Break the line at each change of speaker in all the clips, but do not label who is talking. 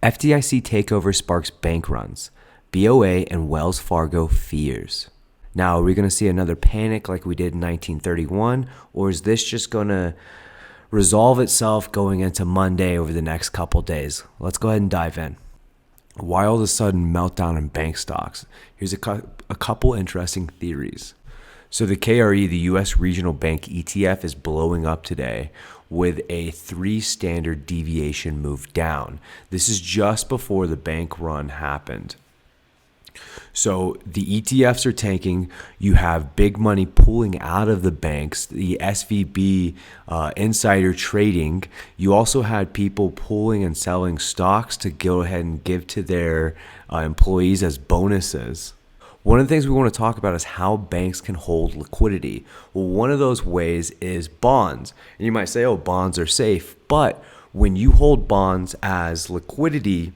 FDIC takeover sparks bank runs. BOA and Wells Fargo fears. Now, are we going to see another panic like we did in 1931, or is this just going to resolve itself going into Monday over the next couple days? Let's go ahead and dive in. Why all of a sudden meltdown in bank stocks? Here's a couple interesting theories. So the KRE, the U.S. Regional Bank ETF, is blowing up today with a 3 standard deviation move down. This is just before the bank run happened. So the ETFs are tanking. You have big money pulling out of the banks, the SVB insider trading. You also had people pulling and selling stocks to go ahead and give to their employees as bonuses. One of the things we want to talk about is how banks can hold liquidity. Well, one of those ways is bonds. And you might say, oh, bonds are safe. But when you hold bonds as liquidity,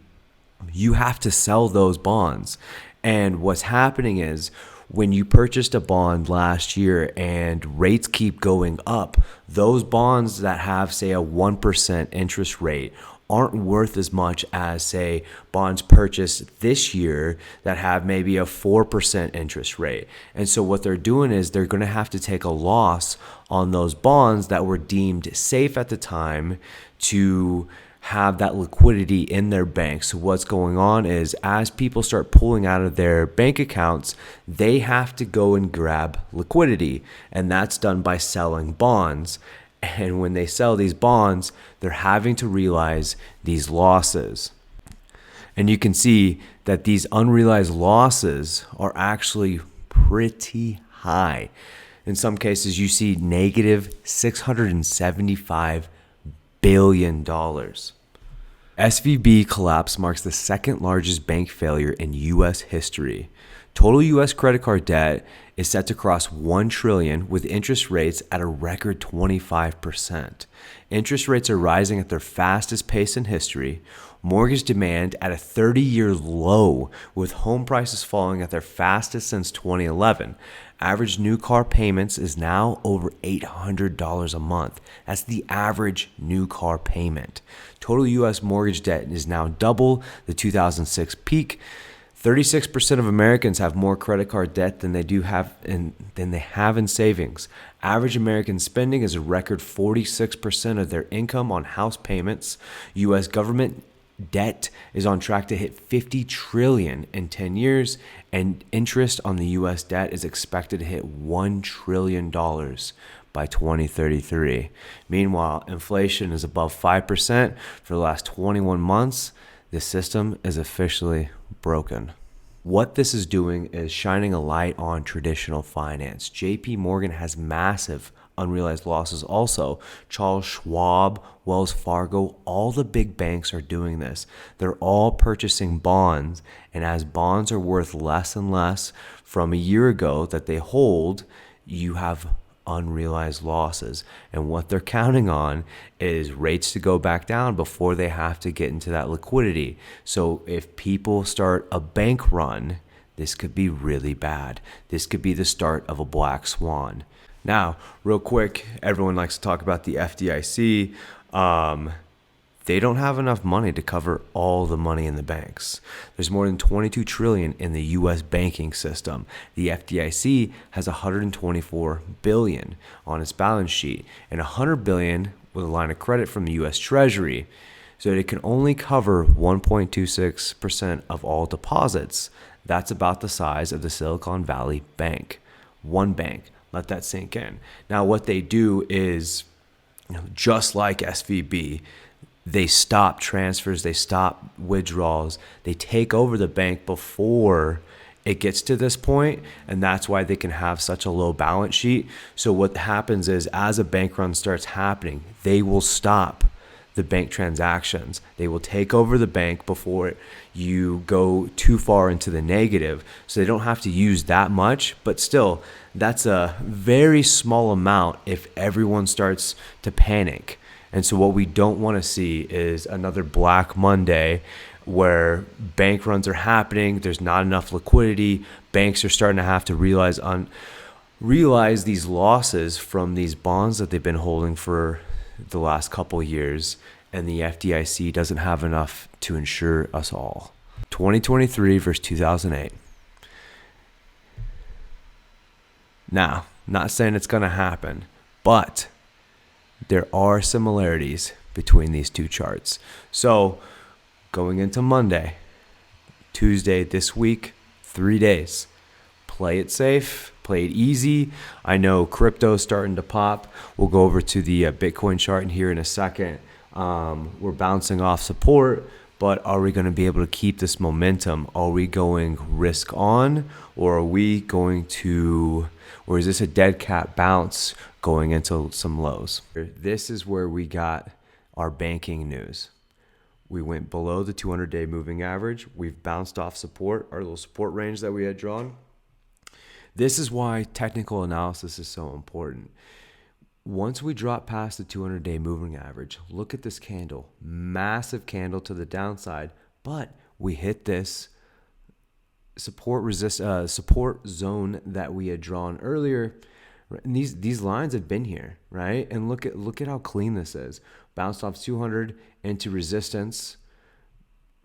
you have to sell those bonds. And what's happening is when you purchased a bond last year and rates keep going up, those bonds that have, say, a 1% interest rate aren't worth as much as, say, bonds purchased this year that have maybe a 4% interest rate. And so what they're doing is they're going to have to take a loss on those bonds that were deemed safe at the time to have that liquidity in their bank. So what's going on is as people start pulling out of their bank accounts, they have to go and grab liquidity. And that's done by selling bonds. And when they sell these bonds, they're having to realize these losses. And you can see that these unrealized losses are actually pretty high. In some cases, you see negative $675 billion. SVB collapse marks the second largest bank failure in U.S. history. Total U.S. credit card debt is set to cross $1 trillion with interest rates at a record 25%. Interest rates are rising at their fastest pace in history. Mortgage demand at a 30-year low with home prices falling at their fastest since 2011. Average new car payments is now over $800 a month. That's the average new car payment. Total U.S. mortgage debt is now double the 2006 peak. 36% of Americans have more credit card debt than they have in savings. Average American spending is a record 46% of their income on house payments. U.S. government debt is on track to hit $50 trillion in 10 years, and interest on the U.S. debt is expected to hit $1 trillion by 2033. Meanwhile, inflation is above 5% for the last 21 months. The system is officially broken. What this is doing is shining a light on traditional finance. JP Morgan has massive unrealized losses also. Charles Schwab, Wells Fargo, all the big banks are doing this. They're all purchasing bonds, and as bonds are worth less and less from a year ago that they hold, you have unrealized losses. And what they're counting on is rates to go back down before they have to get into that liquidity. So if people start a bank run, this could be really bad. This could be the start of a black swan. Now, real quick, everyone likes to talk about the FDIC. They don't have enough money to cover all the money in the banks. There's more than $22 trillion in the U.S. banking system. The FDIC has $124 billion on its balance sheet and $100 billion with a line of credit from the U.S. Treasury. So it can only cover 1.26% of all deposits. That's about the size of the Silicon Valley Bank. One bank. Let that sink in. Now, what they do is, just like SVB, they stop transfers, they stop withdrawals, they take over the bank before it gets to this point, and that's why they can have such a low balance sheet. So what happens is, as a bank run starts happening, they will stop the bank transactions. They will take over the bank before you go too far into the negative. So they don't have to use that much, but still, that's a very small amount if everyone starts to panic. And so what we don't want to see is another Black Monday where bank runs are happening, there's not enough liquidity, banks are starting to have to realize these losses from these bonds that they've been holding for the last couple of years, and the FDIC doesn't have enough to insure us all. 2023 versus 2008. Now, not saying it's going to happen, but there are similarities between these two charts. So going into Monday, Tuesday this week, 3 days. Play it safe, play it easy. I know crypto's starting to pop. We'll go over to the Bitcoin chart in here in a second. We're bouncing off support, but are we going to be able to keep this momentum? Are we going risk on, or are we going to, or is this a dead cat bounce going into some lows? This is where we got our banking news. We went below the 200-day moving average. We've bounced off support, our little support range that we had drawn. This is why technical analysis is so important. Once we drop past the 200-day moving average, look at this candle. Massive candle to the downside, but we hit this support zone that we had drawn earlier. And these lines have been here, right? And look at how clean this is. Bounced off 200 into resistance,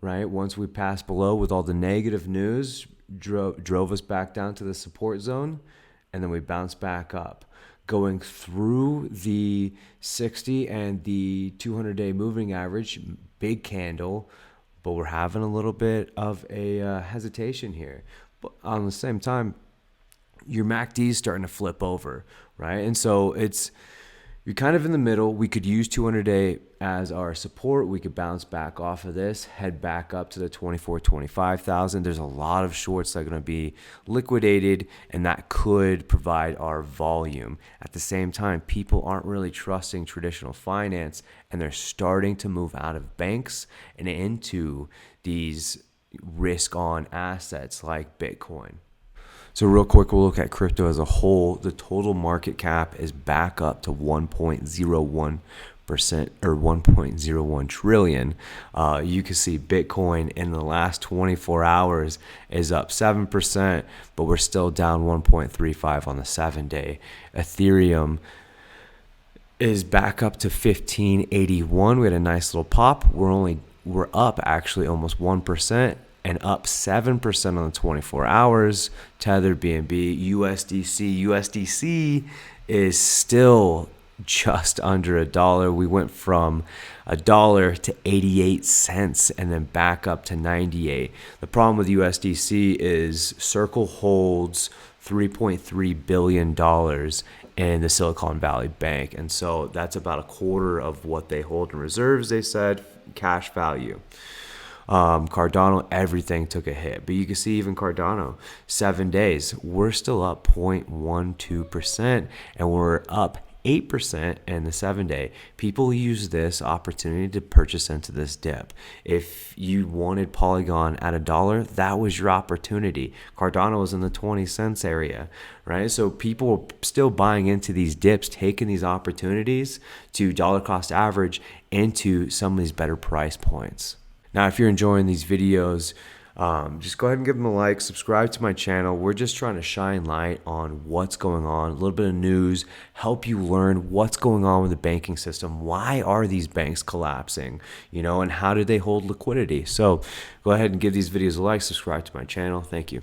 right? Once we passed below with all the negative news, drove us back down to the support zone, and then we bounced back up. Going through the 60 and the 200-day moving average, big candle, but we're having a little bit of a hesitation here. But on the same time, your MACD is starting to flip over, right? And so you're kind of in the middle. We could use 200-day as our support. We could bounce back off of this, head back up to the 25,000. There's a lot of shorts that are going to be liquidated, and that could provide our volume. At the same time, people aren't really trusting traditional finance, and they're starting to move out of banks and into these risk-on assets like Bitcoin. So real quick, we'll look at crypto as a whole. The total market cap is back up to 1.01% or 1.01 trillion. You can see Bitcoin in the last 24 hours is up 7%, but we're still down 1.35 on the 7-day. Ethereum is back up to 1581. We had a nice little pop. We're up actually almost 1%. And up 7% on the 24 hours. Tether, BNB, USDC is still just under $1. We went from $1 to 88 cents and then back up to 98. The problem with USDC is Circle holds $3.3 billion in the Silicon Valley Bank. And so that's about a quarter of what they hold in reserves, they said, cash value. Cardano, everything took a hit, but you can see even Cardano, 7 days, we're still up 0.12%, and we're up 8% in the 7-day. People use this opportunity to purchase into this dip. If you wanted Polygon at $1, that was your opportunity. Cardano was in the 20 cents area, right? So people are still buying into these dips, taking these opportunities to dollar cost average into some of these better price points. Now, if you're enjoying these videos, just go ahead and give them a like, subscribe to my channel. We're just trying to shine light on what's going on, a little bit of news, help you learn what's going on with the banking system. Why are these banks collapsing, and how do they hold liquidity? So go ahead and give these videos a like, subscribe to my channel. Thank you.